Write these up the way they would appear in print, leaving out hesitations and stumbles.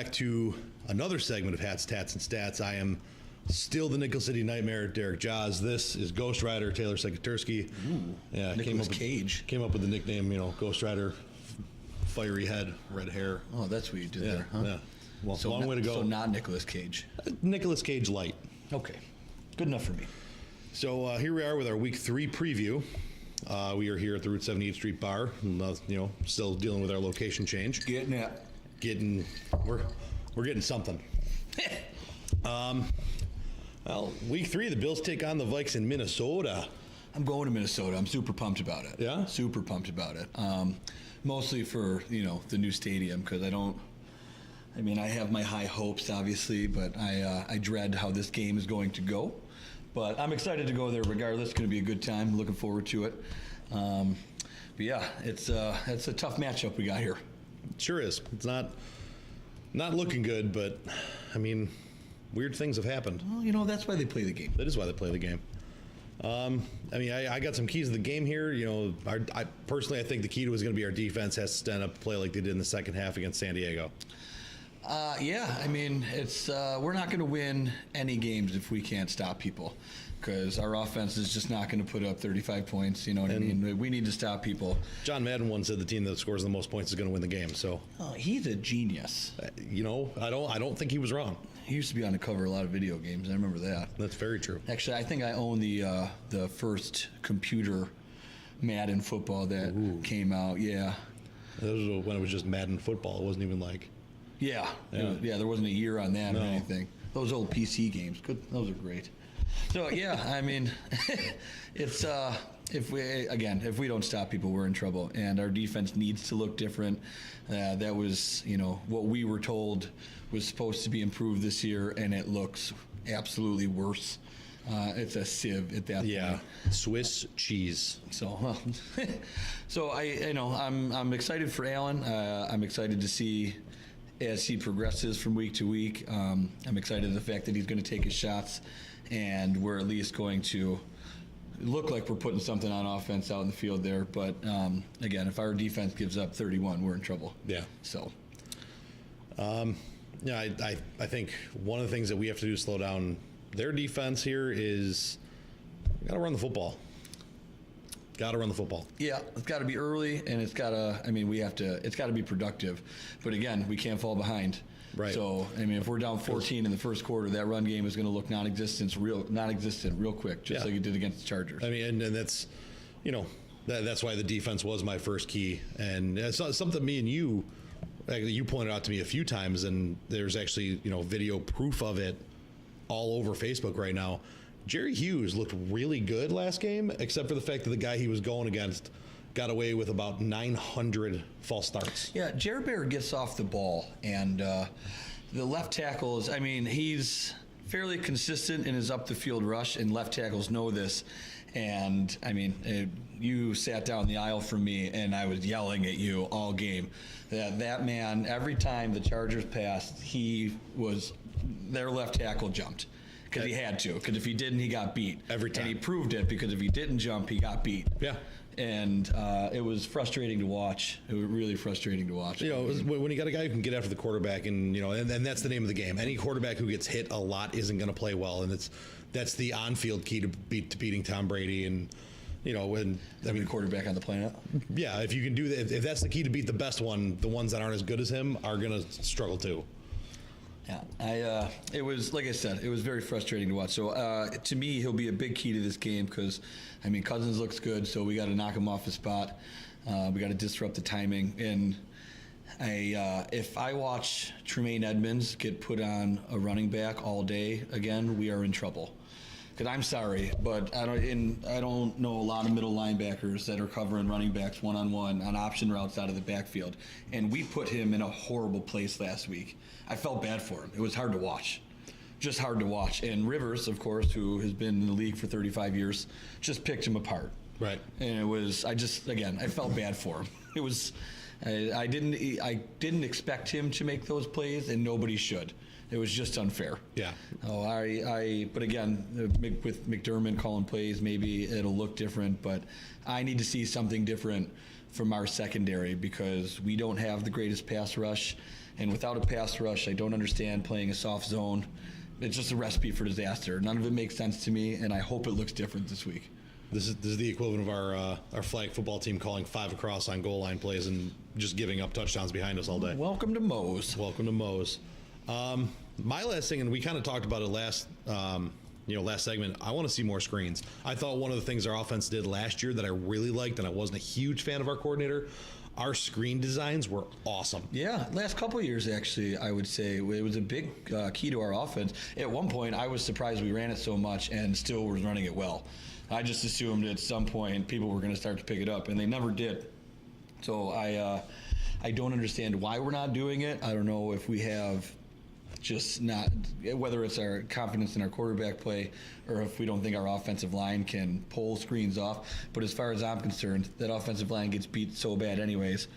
back to another segment of Hats, Tats, and Stats. I am still the Nickel City Nightmare, Derek Jaws. This is Ghost Rider, Taylor Sekatursky. Yeah, Nicolas Cage. Came up with the nickname, Ghost Rider, fiery head, red hair. Oh, that's what you did there, huh? Yeah. Well, so long way to go. So not Nicolas Cage. Nicolas Cage light. Okay. Good enough for me. So here we are with our Week 3 preview. We are here at the Route 78th Street Bar, still dealing with our location change. We're getting something. Well, Week 3, the Bills take on the Vikes in Minnesota. I'm going to Minnesota. I'm super pumped about it. Yeah? Super pumped about it. Mostly for, the new stadium, because I have my high hopes, obviously, but I dread how this game is going to go. But I'm excited to go there regardless. It's going to be a good time. Looking forward to it. But yeah, it's a tough matchup we got here. It sure is. It's not looking good, but, weird things have happened. Well, that's why they play the game. That is why they play the game. I got some keys to the game here. I personally think the key to it is going to be our defense has to stand up and play like they did in the second half against San Diego. It's we're not going to win any games if we can't stop people, because our offense is just not going to put up 35 points. You know what I mean? We need to stop people. John Madden once said the team that scores the most points is going to win the game. So he's a genius. I don't think he was wrong. He used to be on the cover of a lot of video games. I remember that. That's very true. Actually, I think I own the first computer Madden football that came out. Yeah. That was when it was just Madden football. It wasn't even like. Yeah. There wasn't a year on that or anything. Those old PC games, good. Those are great. So it's if we don't stop people, we're in trouble, and our defense needs to look different. That was what we were told was supposed to be improved this year, and it looks absolutely worse. It's a sieve at that point. Swiss cheese. So I'm excited for Allen. I'm excited to see as he progresses from week to week. I'm excited at the fact that he's going to take his shots, and we're at least going to look like we're putting something on offense out in the field there. But again, if our defense gives up 31, we're in trouble. Yeah. So. I think one of the things that we have to do to slow down their defense here is got to run the football. Got to run the football. Yeah, it's got to be early, and it's got to. It's got to be productive. But again, we can't fall behind. Right. So if we're down 14 in the first quarter, that run game is going to look non-existent real quick, just like it did against the Chargers. And that's, that's why the defense was my first key, and it's something me and you pointed out to me a few times, and there's actually video proof of it all over Facebook right now. Jerry Hughes looked really good last game, except for the fact that the guy he was going against got away with about 900 false starts. Yeah, Jer Bear gets off the ball, and the left tackles, he's fairly consistent in his up the field rush, and left tackles know this. And you sat down the aisle from me, and I was yelling at you all game. That man, every time the Chargers passed, their left tackle jumped. Because he had to. Because if he didn't, he got beat. Every time. And he proved it, because if he didn't jump, he got beat. Yeah. And it was frustrating to watch. It was really frustrating to watch. When you got a guy who can get after the quarterback, and that's the name of the game. Any quarterback who gets hit a lot isn't going to play well, and that's the on-field key to beating Tom Brady. And every quarterback on the planet. Yeah, if you can do that, if that's the key to beat the best one, the ones that aren't as good as him are going to struggle too. Yeah, it was, like I said, it was very frustrating to watch. So to me, he'll be a big key to this game, because Cousins looks good, so we got to knock him off his spot. We got to disrupt the timing. And if I watch Tremaine Edmonds get put on a running back all day again, we are in trouble. Because I'm sorry, but I don't know a lot of middle linebackers that are covering running backs one-on-one on option routes out of the backfield. And we put him in a horrible place last week. I felt bad for him. It was hard to watch. Just hard to watch. And Rivers, of course, who has been in the league for 35 years, just picked him apart. Right. And I felt bad for him. It was, I didn't expect him to make those plays, and nobody should. It was just unfair. Yeah. But again, with McDermott calling plays, maybe it'll look different, but I need to see something different from our secondary, because we don't have the greatest pass rush, And without a pass rush, I don't understand playing a soft zone. It's just a recipe for disaster. None of it makes sense to me, and I hope it looks different this week. This is the equivalent of our flag football team calling 5 across on goal line plays and just giving up touchdowns behind us all day. Welcome to Moe's. Welcome to Moe's. My last thing, and we kind of talked about it last segment. I want to see more screens. I thought one of the things our offense did last year that I really liked, and I wasn't a huge fan of our coordinator, our screen designs were awesome. Yeah, last couple of years, actually, I would say it was a big key to our offense. At one point, I was surprised we ran it so much and still was running it well. I just assumed at some point people were going to start to pick it up, and they never did. So I don't understand why we're not doing it. I don't know if we have just not, whether it's our confidence in our quarterback play or if we don't think our offensive line can pull screens off. But as far as I'm concerned, that offensive line gets beat so bad anyways.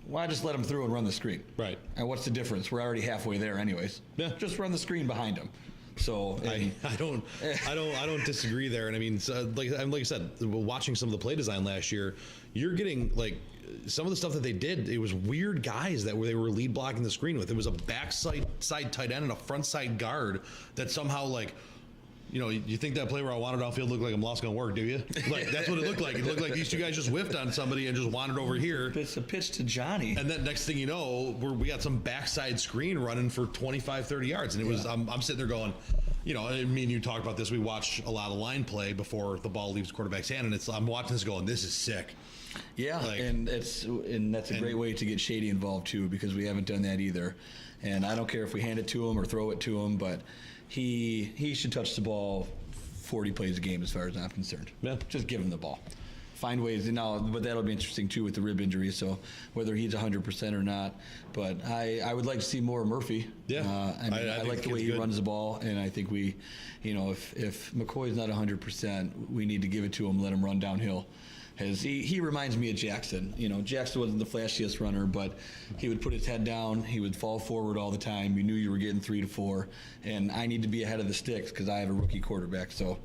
Why just let them through and run the screen? Right. And what's the difference? We're already halfway there anyways. Yeah. Just run the screen behind them. So I don't disagree there. And I mean, like I said, watching some of the play design last year, you're getting like some of the stuff that they did. It was weird guys that they were lead blocking the screen with. It was a backside tight end and a front side guard that somehow like. You think that play where I wandered downfield looked like I'm lost on work, do you? Like, that's what it looked like. It looked like these two guys just whiffed on somebody and just wandered over here. It's a pitch to Johnny. And then next thing you know, we got some backside screen running for 25, 30 yards. And it was, I'm sitting there going, me and you talked about this. We watch a lot of line play before the ball leaves the quarterback's hand. And I'm watching this going, this is sick. Yeah, and that's a great way to get Shady involved, too, because we haven't done that either. And I don't care if we hand it to him or throw it to him, but he should touch the ball 40 plays a game as far as I'm concerned. Yeah. Just give him the ball. Find ways. But that'll be interesting, too, with the rib injury, so whether he's 100% or not. But I would like to see more Murphy. Yeah. I like the way he runs the ball, and I think we, if McCoy's not 100%, we need to give it to him, let him run downhill. He reminds me of Jackson. Jackson wasn't the flashiest runner, but he would put his head down. He would fall forward all the time. You knew you were getting 3 to 4, and I need to be ahead of the sticks because I have a rookie quarterback. So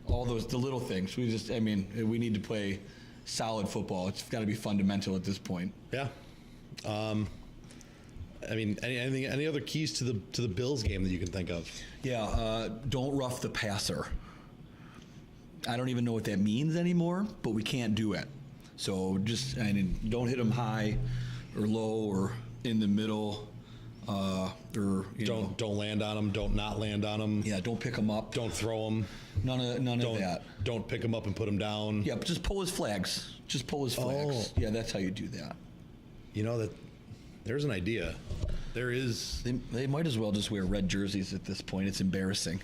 all the little things. We need to play solid football. It's got to be fundamental at this point. Yeah. Any other keys to the Bills game that you can think of? Yeah. Don't rough the passer. I don't even know what that means anymore, but we can't do it. So don't hit them high or low or in the middle. Don't land on them. Don't not land on them. Yeah, don't pick them up. Don't throw them. None of that. Don't pick them up and put them down. Yeah, but just pull his flags. Oh. Yeah, that's how you do that. That there's an idea. There is. They might as well just wear red jerseys at this point. It's embarrassing.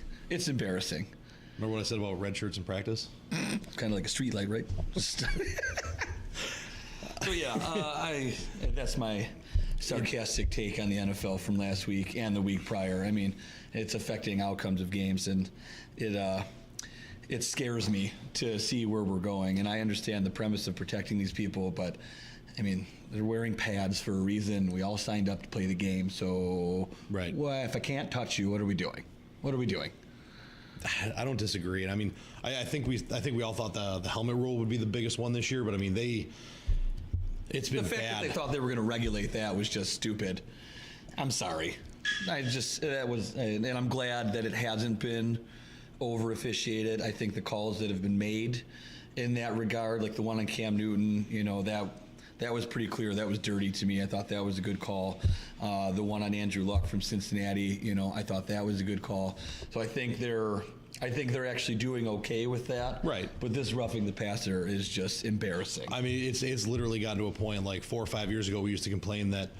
Remember what I said about red shirts in practice? It's kind of like a street light, right? So yeah, that's my sarcastic take on the NFL from last week and the week prior. I mean, it's affecting outcomes of games, and it scares me to see where we're going. And I understand the premise of protecting these people, but I mean, they're wearing pads for a reason. We all signed up to play the game, so right. Well, if I can't touch you, what are we doing? I don't disagree, and I mean, I think we all thought the helmet rule would be the biggest one this year, but I mean, it's been bad. The fact that they thought they were going to regulate that was just stupid. I'm sorry. And I'm glad that it hasn't been over officiated. I think the calls that have been made in that regard, like the one on Cam Newton, that was pretty clear. That was dirty to me. I thought that was a good call. The one on Andrew Luck from Cincinnati, I thought that was a good call. So I think they're actually doing okay with that. Right. But this roughing the passer is just embarrassing. I mean, it's literally gotten to a point like 4 or 5 years ago we used to complain that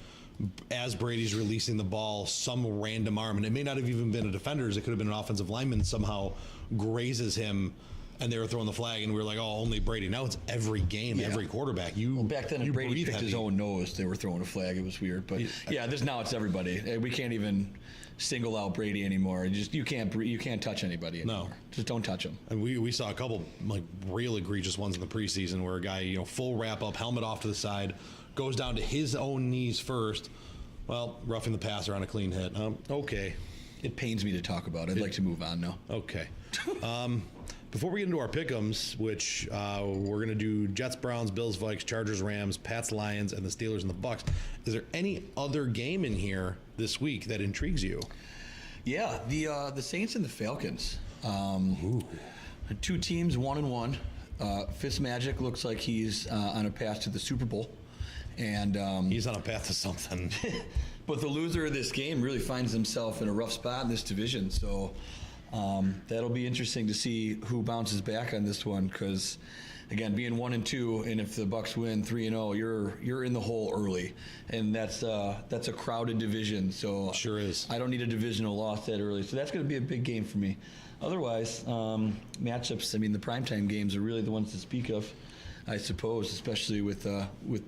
as Brady's releasing the ball, some random arm, and it may not have even been a defender's, it could have been an offensive lineman, somehow grazes him. And they were throwing the flag, and we were like, "Oh, only Brady." Now it's every game, every quarterback. Back then, if Brady picked his own nose, they were throwing a flag. It was weird, but now it's everybody. We can't even single out Brady anymore. You can't touch anybody anymore. No, just don't touch him. And we saw a couple like real egregious ones in the preseason where a guy, full wrap up, helmet off to the side, goes down to his own knees first. Well, roughing the passer on a clean hit. Okay. It pains me to talk about. I'd like to move on now. Okay. before we get into our pick'ems, which we're going to do Jets, Browns, Bills, Vikes, Chargers, Rams, Pats, Lions, and the Steelers and the Bucks. Is there any other game in here this week that intrigues you? Yeah, the Saints and the Falcons. Two teams, 1-1. Fitzmagic looks like he's on a path to the Super Bowl, and he's on a path to something. But the loser of this game really finds himself in a rough spot in this division. So that'll be interesting to see who bounces back on this one. Because again, being 1-2, and if the Bucks win 3-0, you're in the hole early, and that's a crowded division. So sure is. I don't need a divisional loss that early. So that's going to be a big game for me. Otherwise, matchups. I mean, the primetime games are really the ones to speak of, I suppose, especially with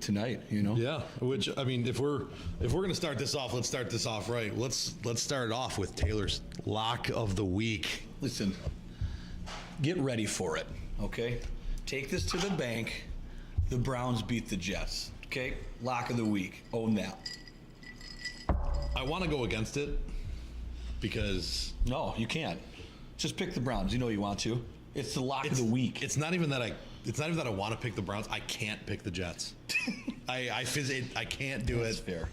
tonight. Yeah. Which, I mean, if we're going to start this off, let's start this off right. Let's start it off with Taylor's lock of the week. Listen, get ready for it. Okay, take this to the bank. The Browns beat the Jets. Okay, lock of the week. Own that. I want to go against it because no, you can't. Just pick the Browns. You know you want to. It's the lock of the week. It's not even that I want to pick the Browns. I can't pick the Jets. I can't do That's it. Fair.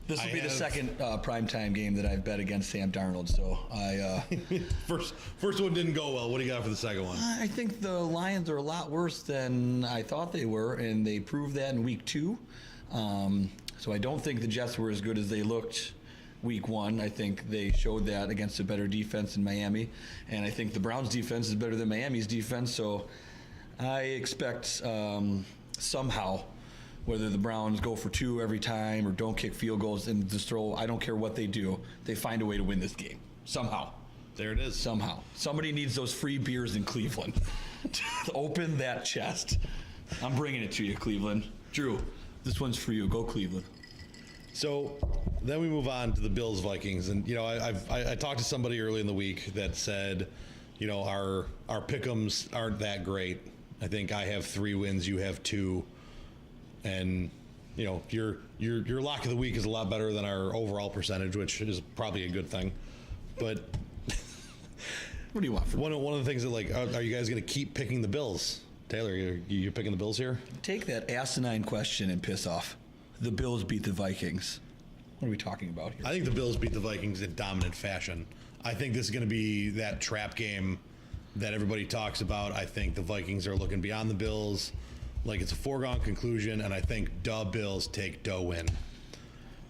This will be the second primetime game that I've bet against Sam Darnold. So first one didn't go well. What do you got for the second one? I think the Lions are a lot worse than I thought they were, and they proved that in week 2. So I don't think the Jets were as good as they looked week 1. I think they showed that against a better defense in Miami, and I think the Browns defense is better than Miami's defense. So I expect somehow, whether the Browns go for 2 every time or don't kick field goals and just throw, I don't care what they do, they find a way to win this game somehow. There it is. Somehow. Somebody needs those free beers in Cleveland to open that chest. I'm bringing it to you, Cleveland. Drew, this one's for you. Go Cleveland. So then we move on to the Bills Vikings, and I talked to somebody early in the week that said, our pick'ems aren't that great. I think I have 3 wins, you have 2, and your lock of the week is a lot better than our overall percentage, which is probably a good thing. But what do you want from me? One of the things that are you guys going to keep picking the Bills? Taylor, you picking the Bills here? Take that asinine question and piss off. The Bills beat the Vikings. What are we talking about here? I think the Bills beat the Vikings in dominant fashion. I think this is going to be that trap game that everybody talks about. I think the Vikings are looking beyond the Bills like it's a foregone conclusion, and I think Bills take win.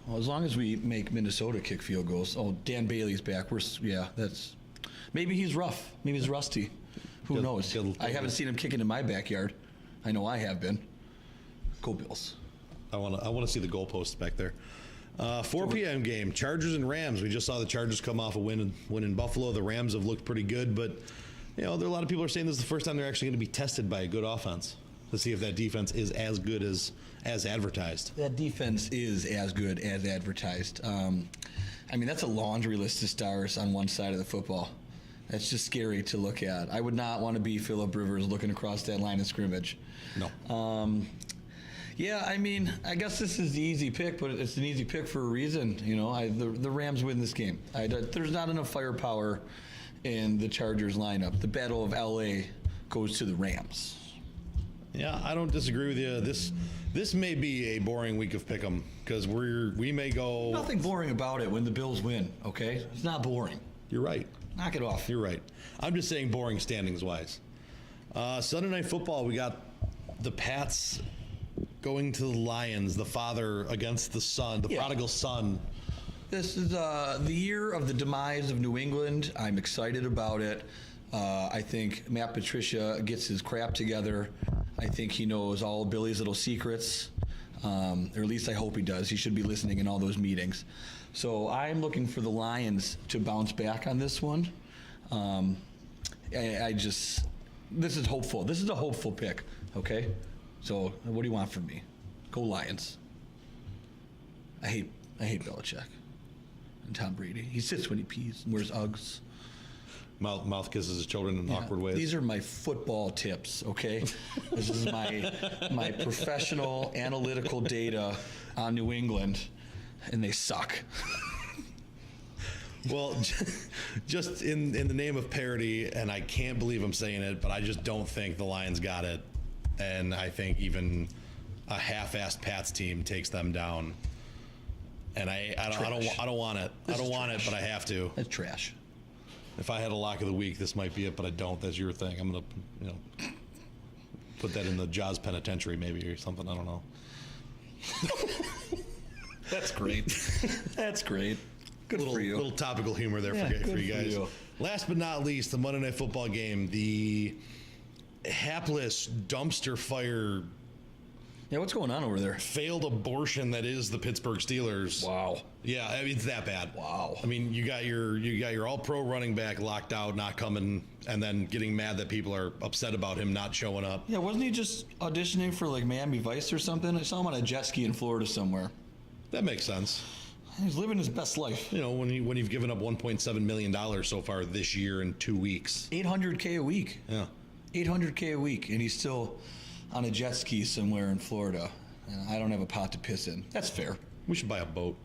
Well, as long as we make Minnesota kick field goals. Oh, Dan Bailey's back. That's maybe he's rough. Maybe he's rusty. Who knows? I haven't seen him kicking in my backyard. I know I have been. Go Bills. I want to see the goalposts back there. 4 p.m. game, Chargers and Rams. We just saw the Chargers come off a win in Buffalo. The Rams have looked pretty good, but there are a lot of people are saying this is the first time they're actually going to be tested by a good offense to see if that defense is as good as advertised. That defense is as good as advertised. That's a laundry list of stars on one side of the football. That's just scary to look at. I would not want to be Phillip Rivers looking across that line of scrimmage. No. Yeah, I guess this is the easy pick, but it's an easy pick for a reason. The Rams win this game. There's not enough firepower in the Chargers lineup. The Battle of L.A. goes to the Rams. Yeah, I don't disagree with you. This may be a boring week of pick'em because we may go. Nothing boring about it when the Bills win. Okay, it's not boring. You're right. Knock it off. You're right. I'm just saying boring standings wise. Sunday Night Football, we got the Pats going to the Lions, the father against the son, the prodigal son. This is the year of the demise of New England. I'm excited about it. I think Matt Patricia gets his crap together. I think he knows all Billy's little secrets, or at least I hope he does. He should be listening in all those meetings. So I'm looking for the Lions to bounce back on this one. This is hopeful. This is a hopeful pick, okay? So what do you want from me? Go Lions. I hate Belichick and Tom Brady. He sits when he pees and wears Uggs. Mouth kisses his children in awkward ways. These are my football tips, okay? This is my professional analytical data on New England, and they suck. Well, just in the name of parody, and I can't believe I'm saying it, but I just don't think the Lions got it. And I think even a half-assed Pats team takes them down. And I don't want it. I don't want it, but I have to. That's trash. If I had a lock of the week, this might be it, but I don't. That's your thing. I'm gonna, put that in the Jaws Penitentiary maybe or something. I don't know. That's great. That's great. Good for you. Little topical humor there for you guys. Last but not least, the Monday Night Football game, the hapless dumpster fire. Yeah, what's going on over there? Failed abortion that is the Pittsburgh Steelers. Wow. Yeah, I mean, it's that bad. Wow. I mean, you got your all-pro running back locked out, not coming, and then getting mad that people are upset about him not showing up. Yeah, wasn't he just auditioning for like Miami Vice or something? I saw him on a jet ski in Florida somewhere. That makes sense. He's living his best life. When you've given up $1.7 million so far this year in 2 weeks. $800K a week. Yeah. $800K a week, and he's still on a jet ski somewhere in Florida. And I don't have a pot to piss in. That's fair. We should buy a boat.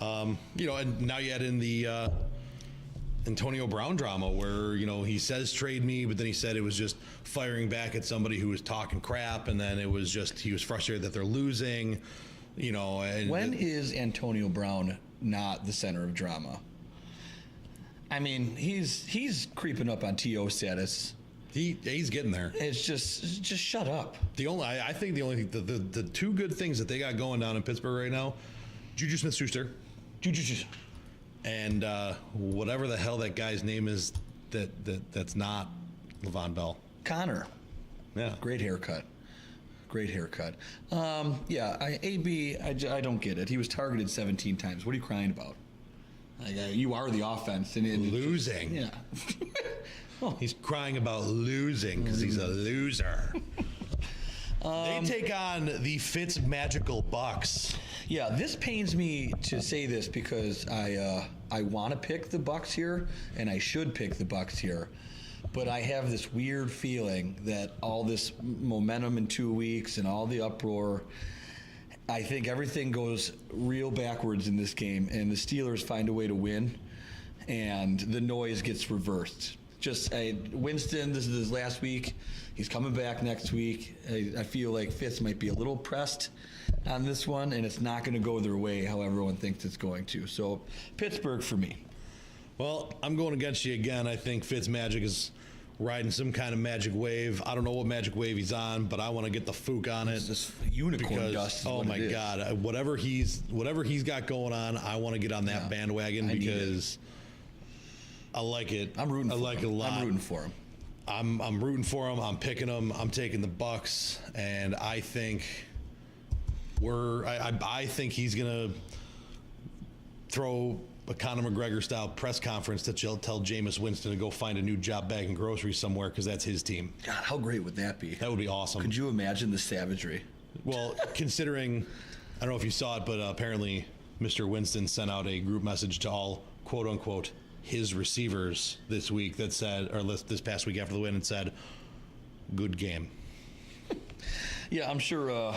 And now you add in the Antonio Brown drama where, he says trade me, but then he said it was just firing back at somebody who was talking crap, and then it was just he was frustrated that they're losing, And when is Antonio Brown not the center of drama? I mean, he's creeping up on TO status. He's getting there. It's just shut up. I think the two good things that they got going down in Pittsburgh right now, Juju Smith-Schuster, and whatever the hell that guy's name is that's not Le'Veon Bell. Connor. Yeah. Great haircut. AB, I don't get it. He was targeted 17 times. What are you crying about? You are the offense. And losing. Yeah. He's crying about losing because he's a loser. They take on the Fitz Magical Bucks. Yeah, this pains me to say this because I want to pick the Bucks here, and I should pick the Bucks here. But I have this weird feeling that all this momentum in 2 weeks and all the uproar, I think everything goes real backwards in this game, and the Steelers find a way to win, and the noise gets reversed. Winston, this is his last week. He's coming back next week. I feel like Fitz might be a little pressed on this one, and it's not going to go their way how everyone thinks it's going to. So, Pittsburgh for me. Well, I'm going against you again. I think Fitz Magic is riding some kind of magic wave. I don't know what magic wave he's on, but I want to get the fook on it. It's this unicorn dust. Oh my God! Whatever he's got going on, I want to get on that bandwagon because I like it. I'm rooting. I like it a lot. I'm rooting for him. I'm rooting for him. I'm picking him. I'm taking the Bucks, and I think I think he's gonna throw a Conor McGregor style press conference that tell Jameis Winston to go find a new job bagging groceries somewhere because that's his team. God, how great would that be? That would be awesome. Could you imagine the savagery? Well, considering, I don't know if you saw it, but apparently Mr. Winston sent out a group message to all quote unquote his receivers this week that said, or this past week after the win, and said, "Good game." Yeah, I'm sure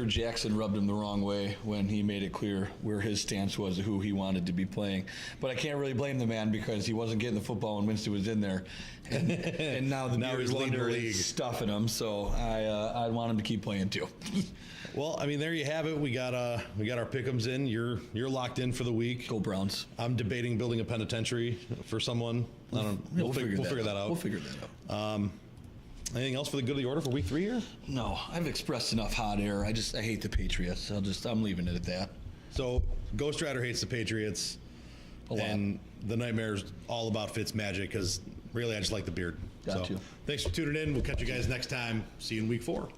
Jackson rubbed him the wrong way when he made it clear where his stance was, who he wanted to be playing. But I can't really blame the man because he wasn't getting the football when Winston was in there, and now the Bearded Wonder is stuffing him. So I want him to keep playing too. Well, I mean, there you have it. We got our pick'ems in. You're locked in for the week. Go Browns. I'm debating building a penitentiary for someone. I don't. We'll figure that out. We'll figure that out. Anything else for the good of the order for week 3 here? No, I've expressed enough hot air. I hate the Patriots. I'm leaving it at that. So Ghost Rider hates the Patriots, and the nightmare's all about Fitz magic because really I just like the beard. Got you. Thanks for tuning in. We'll catch you guys next time. See you in week 4. Right.